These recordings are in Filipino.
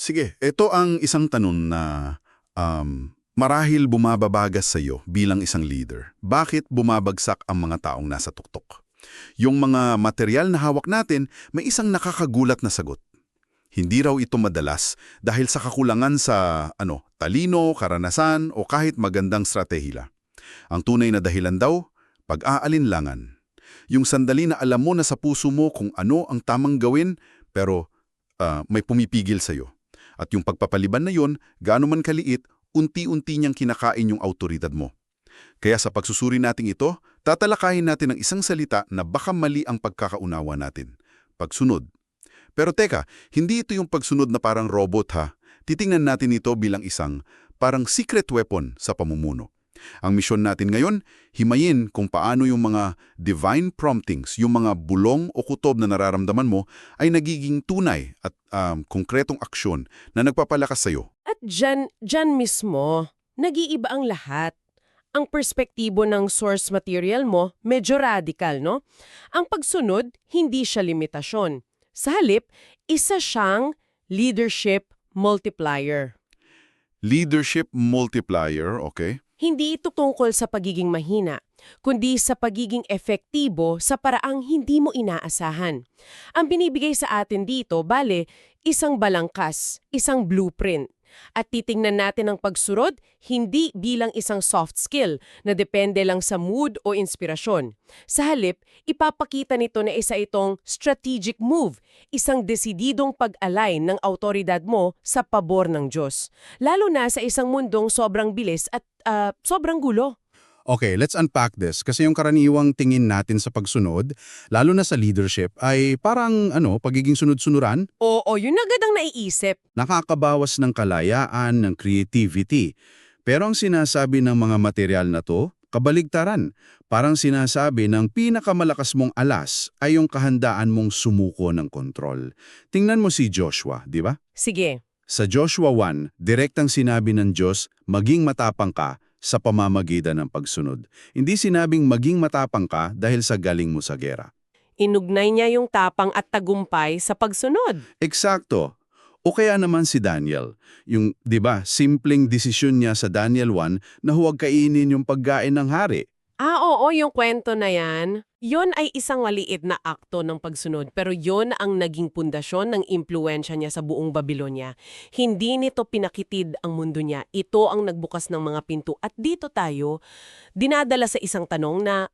Sige, ito ang isang tanong na marahil bumababagas sa iyo bilang isang leader. Bakit bumabagsak ang mga taong nasa tuktok? Yung mga material na hawak natin, may isang nakakagulat na sagot. Hindi raw ito madalas dahil sa kakulangan sa talino, karanasan o kahit magandang stratehiya. Ang tunay na dahilan daw, pag-aalinlangan. Yung sandali na alam mo na sa puso mo kung ano ang tamang gawin pero may pumipigil sa'yo. At yung pagpapaliban na yon, gaano man kaliit, unti-unti niyang kinakain yung autoridad mo. Kaya sa pagsusuri nating ito, tatalakayin natin ang isang salita na baka mali ang pagkakaunawa natin. Pagsunod. Pero teka, hindi ito yung pagsunod na parang robot ha. Titingnan natin ito bilang isang parang secret weapon sa pamumuno. Ang misyon natin ngayon, himayin kung paano yung mga divine promptings, yung mga bulong o kutob na nararamdaman mo ay nagiging tunay at konkretong aksyon na nagpapalakas sa'yo. At dyan mismo, nag-iiba ang lahat. Ang perspektibo ng source material mo, medyo radical, no? Ang pagsunod, hindi siya limitasyon. Sa halip, isa siyang leadership multiplier. Leadership multiplier, okay? Hindi ito tungkol sa pagiging mahina, kundi sa pagiging efektibo sa paraang hindi mo inaasahan. Ang binibigay sa atin dito, isang balangkas, isang blueprint. At titingnan natin ang pagsurod, hindi bilang isang soft skill na depende lang sa mood o inspirasyon. Sa halip, ipapakita nito na isa itong strategic move, isang desididong pag-align ng autoridad mo sa pabor ng Diyos. Lalo na sa isang mundong sobrang bilis at sobrang gulo. Okay, let's unpack this kasi yung karaniwang tingin natin sa pagsunod, lalo na sa leadership, ay parang pagiging sunod-sunuran, Oo, yun agad ang naiisip. nakakabawas ng kalayaan, ng creativity. Pero ang sinasabi ng mga material na to, kabaligtaran. Parang sinasabi ng pinakamalakas mong alas ay yung kahandaan mong sumuko ng kontrol. Tingnan mo si Joshua, di ba? Sige. Sa Joshua 1, direktang sinabi ng Diyos, maging matapang ka sa pamamagitan ng pagsunod. Hindi sinabing maging matapang ka dahil sa galing mo sa gera. Inugnay niya yung tapang at tagumpay sa pagsunod. Eksakto. O kaya naman si Daniel, yung, di ba, simpleng desisyon niya sa Daniel 1 na huwag kainin yung pagkain ng hari. Oo, yung kwento na yan. Yon ay isang maliit na akto ng pagsunod, pero yon ang naging pundasyon ng impluwensya niya sa buong Babylonia. Hindi nito pinakitid ang mundo niya. Ito ang nagbukas ng mga pinto. At dito tayo, dinadala sa isang tanong na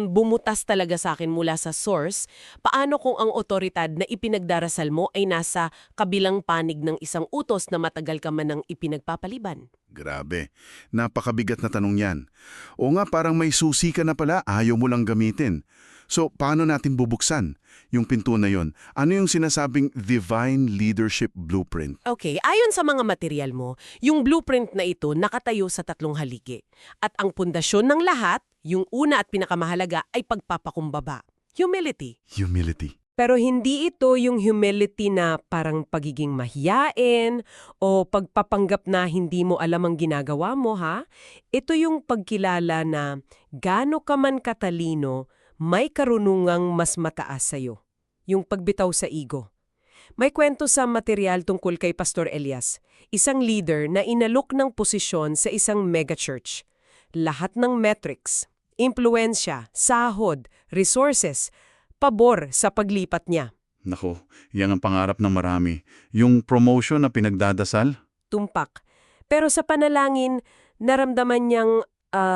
bumutas talaga sa akin mula sa source. Paano kung ang otoridad na ipinagdarasal mo ay nasa kabilang panig ng isang utos na matagal ka man ng ipinagpapaliban? Grabe, napakabigat na tanong yan. O nga parang may susi ka na pala, ayaw mo lang gamitin. So, paano natin bubuksan yung pinto na yon? Ano yung sinasabing Divine Leadership Blueprint? Okay, ayon sa mga material mo, yung blueprint na ito nakatayo sa 3 haligi. At ang pundasyon ng lahat, yung una at pinakamahalaga ay pagpapakumbaba. Humility. Humility. Pero hindi ito yung humility na parang pagiging mahiyain o pagpapanggap na hindi mo alam ang ginagawa mo, ha? Ito yung pagkilala na gaano ka man katalino, may karunungang mas mataas sa'yo. Yung pagbitaw sa ego. May kwento sa material tungkol kay Pastor Elias, isang leader na inalok ng posisyon sa isang megachurch. Lahat ng metrics, impluensya, sahod, resources, pabor sa paglipat niya. Nako, yan ang pangarap ng marami. Yung promotion na pinagdadasal? Tumpak. Pero sa panalangin, naramdaman niyang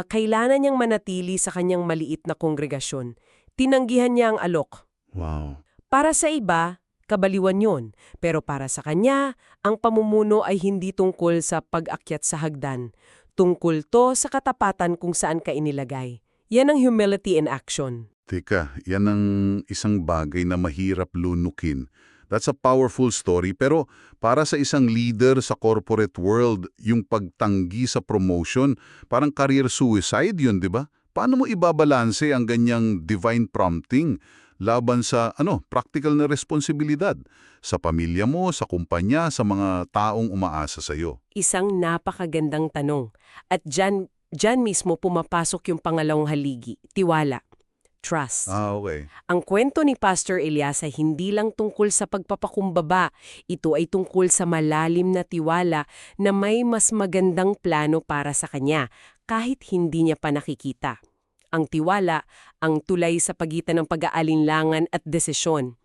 kailangan niyang manatili sa kanyang maliit na kongregasyon. Tinanggihan niya ang alok. Wow. Para sa iba, kabaliwan yun. Pero para sa kanya, ang pamumuno ay hindi tungkol sa pag-akyat sa hagdan. Tungkol to sa katapatan kung saan ka inilagay. Yan ang humility in action. Teka, yan ang isang bagay na mahirap lunukin. That's a powerful story, pero para sa isang leader sa corporate world, yung pagtanggi sa promotion, parang career suicide yun, di ba? Paano mo ibabalanse ang ganyang divine prompting laban sa practical na responsibilidad sa pamilya mo, sa kumpanya, sa mga taong umaasa sa iyo? Isang napakagandang tanong. At dyan mismo pumapasok yung pangalawang haligi, tiwala. trust. Okay. Ang kwento ni Pastor Elias ay hindi lang tungkol sa pagpapakumbaba. Ito ay tungkol sa malalim na tiwala na may mas magandang plano para sa kanya, kahit hindi niya pa nakikita. Ang tiwala, ang tulay sa pagitan ng pag-aalinlangan at desisyon.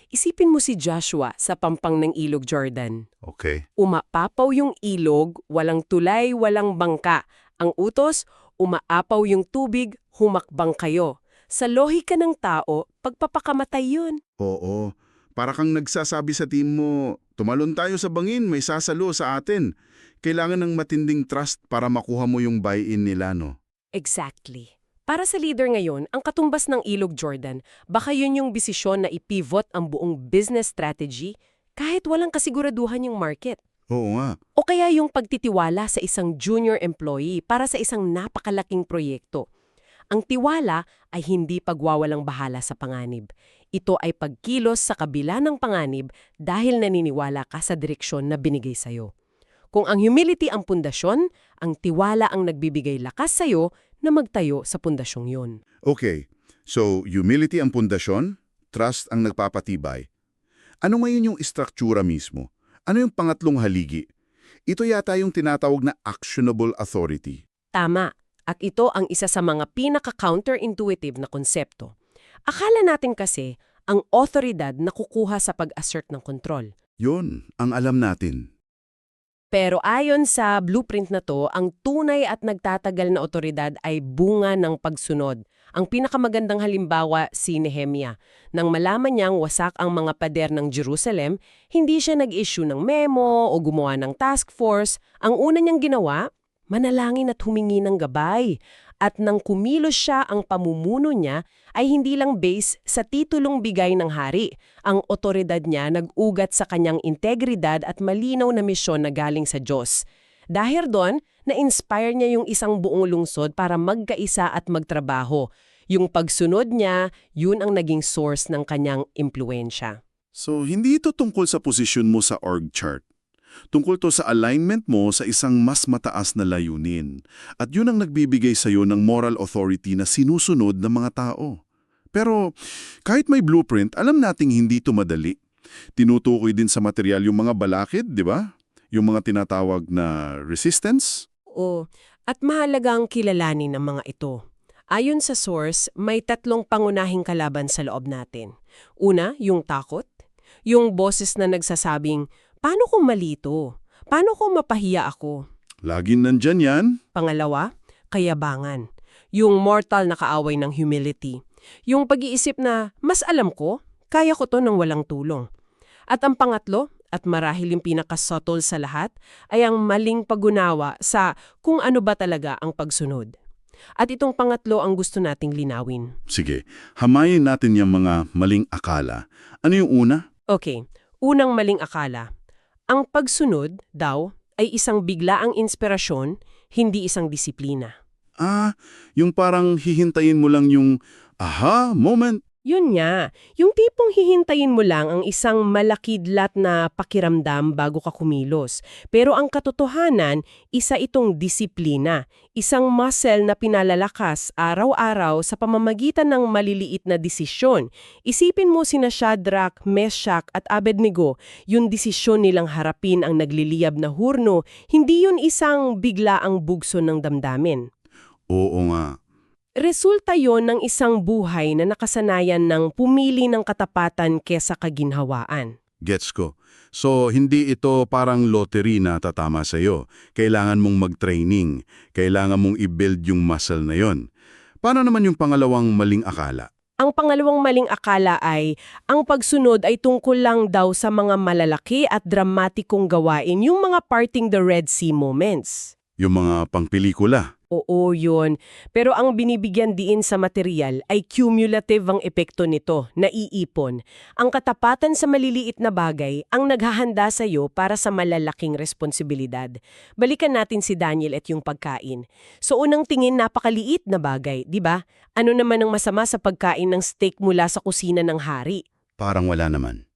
Isipin mo si Joshua sa pampang ng Ilog Jordan. Okay. Umapapaw yung ilog, walang tulay, walang bangka. Ang utos, umaapaw yung tubig, humakbang kayo. Sa lohika ng tao, pagpapakamatay yun. Oo. Para kang nagsasabi sa team mo, tumalon tayo sa bangin, may sasalo sa atin. Kailangan ng matinding trust para makuha mo yung buy-in nila, no? Exactly. Para sa leader ngayon, ang katumbas ng Ilog Jordan, baka yun yung desisyon na ipivot ang buong business strategy kahit walang kasiguraduhan yung market. Oo nga. O kaya yung pagtitiwala sa isang junior employee para sa isang napakalaking proyekto. Ang tiwala ay hindi pagwawalang bahala sa panganib. Ito ay pagkilos sa kabila ng panganib dahil naniniwala ka sa direksyon na binigay sa'yo. Kung ang humility ang pundasyon, ang tiwala ang nagbibigay lakas sa'yo na magtayo sa pundasyong yun. Okay. So, humility ang pundasyon, trust ang nagpapatibay. Ano ngayon yung istruktura mismo? Ano yung pangatlong haligi? Ito yata yung tinatawag na actionable authority. Tama. At ito ang isa sa mga pinaka-counterintuitive na konsepto. Akala natin kasi ang otoridad na kukuha sa pag-assert ng kontrol. Yun, ang alam natin. Pero ayon sa blueprint na to, ang tunay at nagtatagal na otoridad ay bunga ng pagsunod. Ang pinakamagandang halimbawa si Nehemia. Nang malaman niyang wasak ang mga pader ng Jerusalem, hindi siya nag-issue ng memo o gumawa ng task force. Ang una niyang ginawa, manalangin at humingi ng gabay. At nang kumilos siya, ang pamumuno niya ay hindi lang base sa titulong bigay ng hari. Ang otoridad niya nag-ugat sa kanyang integridad at malinaw na misyon na galing sa Diyos. Dahil doon, na-inspire niya yung isang buong lungsod para magkaisa at magtrabaho. Yung pagsunod niya, yun ang naging source ng kanyang impluensya. So, hindi ito tungkol sa posisyon mo sa org chart. Tungkol to sa alignment mo sa isang mas mataas na layunin. At yun ang nagbibigay sa'yo ng moral authority na sinusunod ng mga tao. Pero kahit may blueprint, alam nating hindi ito madali. Tinutukoy din sa material yung mga balakid, di ba? Yung mga tinatawag na resistance. Oo, at mahalagang kilalanin ang mga ito. Ayon sa source, may 3 pangunahing kalaban sa loob natin. Una, yung takot. Yung boses na nagsasabing, paano kung malito? Paano kung mapahiya ako? Laging nandyan yan. Pangalawa, kayabangan. Yung mortal na kaaway ng humility. Yung pag-iisip na, mas alam ko, kaya ko to nang walang tulong. At ang pangatlo, at marahil yung pinaka-subtle sa lahat, ay ang maling pag-unawa sa kung ano ba talaga ang pagsunod. At itong pangatlo ang gusto nating linawin. Sige, hamayin natin yung mga maling akala. Ano yung una? Okay, unang maling akala. Ang pagsunod, daw, ay isang biglaang inspirasyon, hindi isang disiplina. Yung parang hihintayin mo lang yung aha moment. Yun nga, yung tipong hihintayin mo lang ang isang malakidlat na pakiramdam bago ka kumilos. Pero ang katotohanan, isa itong disiplina, isang muscle na pinalalakas araw-araw sa pamamagitan ng maliliit na desisyon. Isipin mo sina Shadrach, Meshach at Abednego, yung desisyon nilang harapin ang nagliliyab na hurno, hindi yun isang biglaang bugso ng damdamin. Oo nga. Resulta yon ng isang buhay na nakasanayan ng pumili ng katapatan kesa kaginhawaan. Gets ko. So, hindi ito parang lottery na tatama sa'yo. Kailangan mong mag-training. Kailangan mong i-build yung muscle na yon. Paano naman yung pangalawang maling akala? Ang pangalawang maling akala ay, ang pagsunod ay tungkol lang daw sa mga malalaki at dramatikong gawain, yung mga parting the Red Sea moments. Yung mga pangpelikula. Oo, yun. Pero ang binibigyan diin sa material ay cumulative ang epekto nito, naiipon. Ang katapatan sa maliliit na bagay ang naghahanda sa iyo para sa malalaking responsibilidad. Balikan natin si Daniel at yung pagkain. So unang tingin napakaliit na bagay, di ba? Ano naman ang masama sa pagkain ng steak mula sa kusina ng hari? Parang wala naman.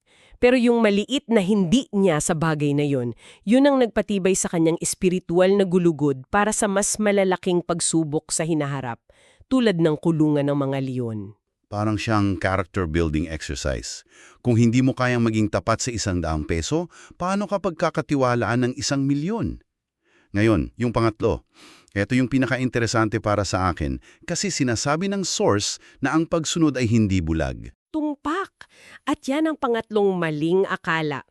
Pero yung maliit na hindi niya sa bagay na yun, yun ang nagpatibay sa kanyang espiritual na gulugod para sa mas malalaking pagsubok sa hinaharap, tulad ng kulungan ng mga leon. Parang siyang character building exercise. Kung hindi mo kayang maging tapat sa ₱100, paano kapag kakatiwalaan ng 1,000,000? Ngayon, yung pangatlo. Ito yung pinaka-interesante para sa akin kasi sinasabi ng source na ang pagsunod ay hindi bulag. Tumpak. At yan ang pangatlong maling akala.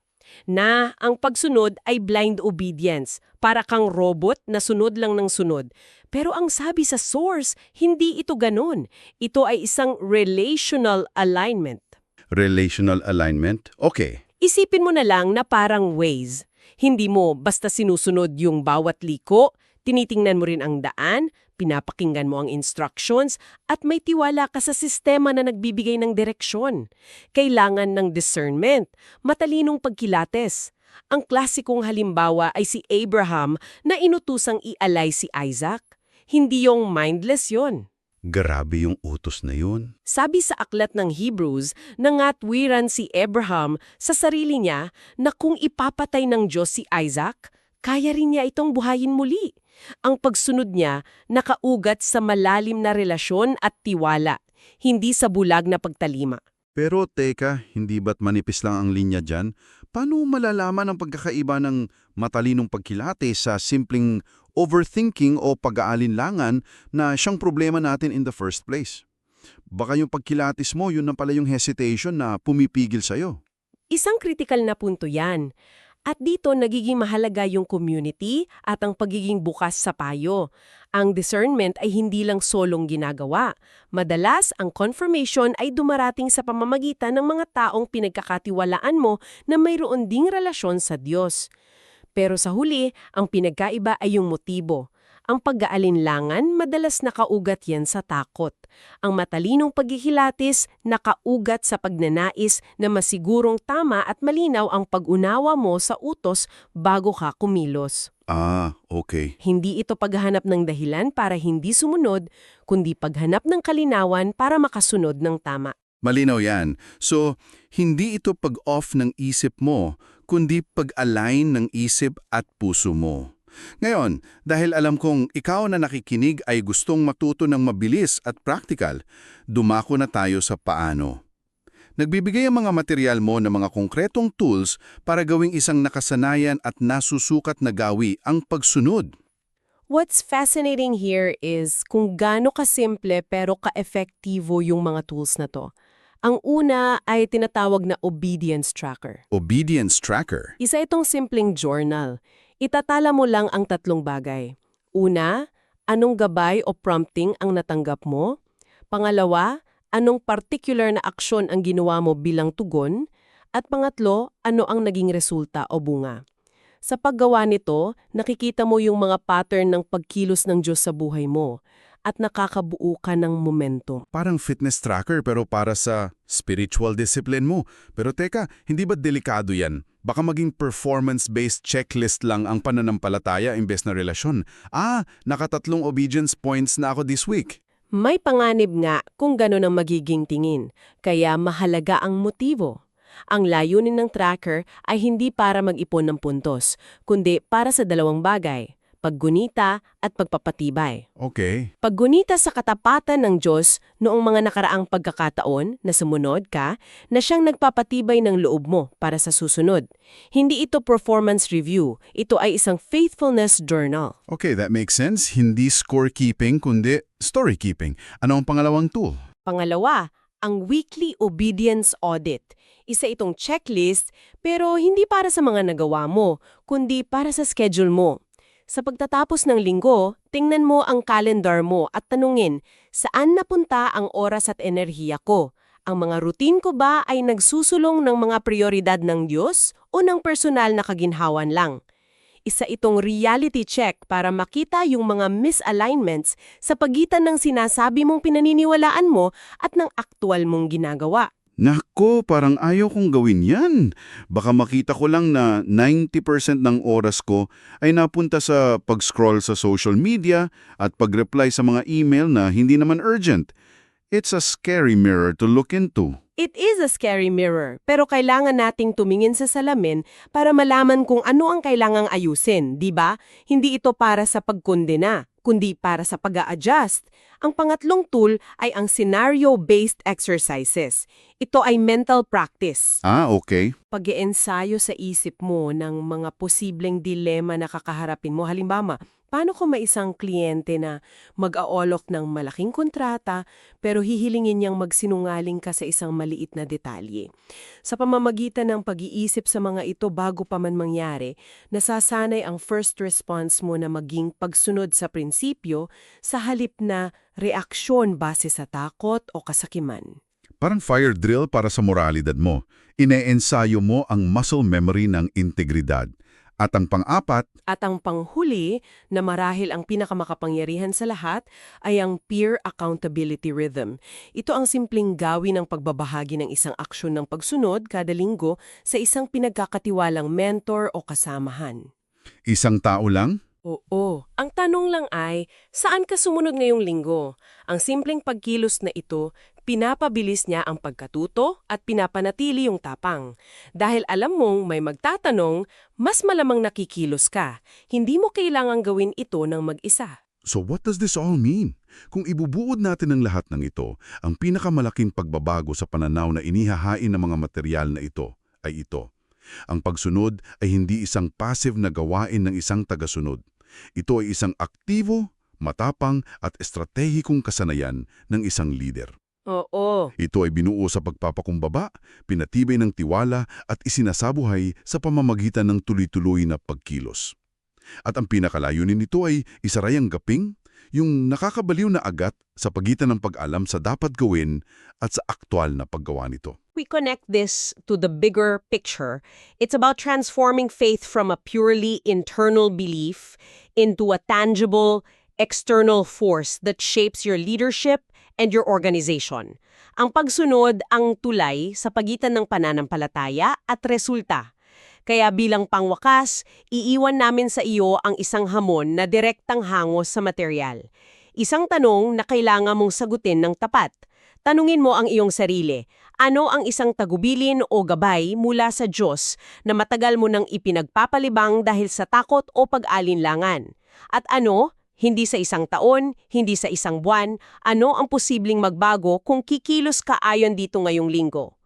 Na ang pagsunod ay blind obedience, para kang robot na sunod lang ng sunod. Pero ang sabi sa source, hindi ito ganun. Ito ay isang relational alignment. Relational alignment? Okay. Isipin mo na lang na parang Waze. Hindi mo basta sinusunod yung bawat liko, tinitingnan mo rin ang daan, pinapakinggan mo ang instructions, at may tiwala ka sa sistema na nagbibigay ng direksyon. Kailangan ng discernment, matalinong pagkilates. Ang klasikong halimbawa ay si Abraham na inutusang ialay si Isaac. Hindi yung mindless yon. Grabe yung utos na yun. Sabi sa aklat ng Hebrews, nangatwiran si Abraham sa sarili niya na kung ipapatay ng Diyos si Isaac, kaya rin niya itong buhayin muli. Ang pagsunod niya nakaugat sa malalim na relasyon at tiwala, hindi sa bulag na pagtalima. Pero teka, hindi ba't manipis lang ang linya dyan? Paano malalaman ang pagkakaiba ng matalinong pagkilate sa simpleng overthinking o pag-aalinlangan na siyang problema natin in the first place? Baka yung pagkilatis mo, yun na pala yung hesitation na pumipigil sa'yo. Isang kritikal na punto yan. At dito nagiging mahalaga yung community at ang pagiging bukas sa payo. Ang discernment ay hindi lang solong ginagawa. Madalas, ang confirmation ay dumarating sa pamamagitan ng mga taong pinagkakatiwalaan mo na mayroon ding relasyon sa Diyos. Pero sa huli, ang pinagkaiba ay yung motibo. Ang pag-aalinlangan, madalas nakaugat yan sa takot. Ang matalinong paghihilatis, nakaugat sa pagnanais na masigurong tama at malinaw ang pag-unawa mo sa utos bago ka kumilos. Ah, okay. Hindi ito paghahanap ng dahilan para hindi sumunod, kundi paghanap ng kalinawan para makasunod ng tama. Malinaw yan. So, hindi ito pag-off ng isip mo, kundi pag-align ng isip at puso mo. Ngayon, dahil alam kong ikaw na nakikinig ay gustong matuto ng mabilis at practical, dumako na tayo sa paano. Nagbibigay ang mga material mo ng mga konkretong tools para gawing isang nakasanayan at nasusukat na gawi ang pagsunod. What's fascinating here is kung gaano kasimple pero ka-efektibo yung mga tools na to. Ang una ay tinatawag na obedience tracker. Obedience tracker. Isa itong simpleng journal. Itatala mo lang ang 3 bagay. Una, anong gabay o prompting ang natanggap mo? Pangalawa, anong particular na aksyon ang ginawa mo bilang tugon? At pangatlo, ano ang naging resulta o bunga? Sa paggawa nito, nakikita mo yung mga pattern ng pagkilos ng Diyos sa buhay mo at nakakabuo ka ng momentum. Parang fitness tracker pero para sa spiritual discipline mo. Pero teka, hindi ba delikado yan? Baka maging performance-based checklist lang ang pananampalataya imbes na relasyon. Nakatatlong obedience points na ako this week. May panganib nga kung gano'n ang magiging tingin, kaya mahalaga ang motibo. Ang layunin ng tracker ay hindi para mag-ipon ng puntos, kundi para sa 2 bagay, paggunita at pagpapatibay. Okay. Paggunita sa katapatan ng Diyos noong mga nakaraang pagkakataon na sumunod ka na siyang nagpapatibay ng loob mo para sa susunod. Hindi ito performance review, ito ay isang faithfulness journal. Okay, that makes sense. Hindi scorekeeping, kundi storykeeping. Ano ang pangalawang tool? Pangalawa, ang weekly obedience audit. Isa itong checklist pero hindi para sa mga nagawa mo, kundi para sa schedule mo. Sa pagtatapos ng linggo, tingnan mo ang calendar mo at tanungin, saan napunta ang oras at enerhiya ko? Ang mga routine ko ba ay nagsusulong ng mga prioridad ng Diyos o ng personal na kaginhawan lang? Isa itong reality check para makita yung mga misalignments sa pagitan ng sinasabi mong pinaniniwalaan mo at ng aktwal mong ginagawa. Nako, parang ayaw kong gawin yan. Baka makita ko lang na 90% ng oras ko ay napunta sa pag-scroll sa social media at pag-reply sa mga email na hindi naman urgent. It's a scary mirror to look into. It is a scary mirror, pero kailangan nating tumingin sa salamin para malaman kung ano ang kailangang ayusin, di ba? Hindi ito para sa pagkondena, kundi para sa pag-a-adjust. Ang pangatlong tool ay ang scenario-based exercises. Ito ay mental practice. Okay. Pag-iensayo sa isip mo ng mga posibleng dilema na kakaharapin mo. Halimbawa, paano kung may isang kliyente na mag-a-all-off ng malaking kontrata pero hihilingin niyang magsinungaling ka sa isang maliit na detalye? Sa pamamagitan ng pag-iisip sa mga ito bago pa man mangyari, nasasanay ang first response mo na maging pagsunod sa prinsipyo sa halip na reaksyon base sa takot o kasakiman. Parang fire drill para sa moralidad mo. Ine-ensayo mo ang muscle memory ng integridad. At ang pang-apat, At ang panghuli, na marahil ang pinakamakapangyarihan sa lahat, ay ang peer accountability rhythm. Ito ang simpleng gawin ng pagbabahagi ng isang aksyon ng pagsunod kada linggo sa isang pinagkakatiwalang mentor o kasamahan. isang tao lang? Oo. Ang tanong lang ay, saan ka sumunod ngayong linggo? Ang simpleng pagkilos na ito, pinapabilis niya ang pagkatuto at pinapanatili yung tapang. Dahil alam mong may magtatanong, mas malamang nakikilos ka. Hindi mo kailangang gawin ito ng mag-isa. So what does this all mean? Kung ibubuod natin ang lahat ng ito, ang pinakamalaking pagbabago sa pananaw na inihahain ng mga material na ito ay ito. Ang pagsunod ay hindi isang passive na gawain ng isang tagasunod. Ito ay isang aktibo, matapang at estratehikong kasanayan ng isang leader. Oo. Ito ay binuo sa pagpapakumbaba, pinatibay ng tiwala at isinasabuhay sa pamamagitan ng tuloy-tuloy na pagkilos. At ang pinakalayunin nito ay isarayang gaping, yung nakakabaliw na agat sa pagitan ng pag-alam sa dapat gawin at sa aktwal na paggawa nito. We connect this to the bigger picture. It's about transforming faith from a purely internal belief into a tangible, external force that shapes your leadership and your organization. Ang pagsunod ang tulay sa pagitan ng pananampalataya at resulta. Kaya bilang pangwakas, iiwan namin sa iyo ang isang hamon na direktang hangos sa material. Isang tanong na kailangan mong sagutin ng tapat. Tanungin mo ang iyong sarili, ano ang isang tagubilin o gabay mula sa Diyos na matagal mo nang ipinagpapalibang dahil sa takot o pag-alinlangan? At ano, hindi sa isang taon, hindi sa isang buwan, ano ang posibleng magbago kung kikilos ka ayon dito ngayong linggo?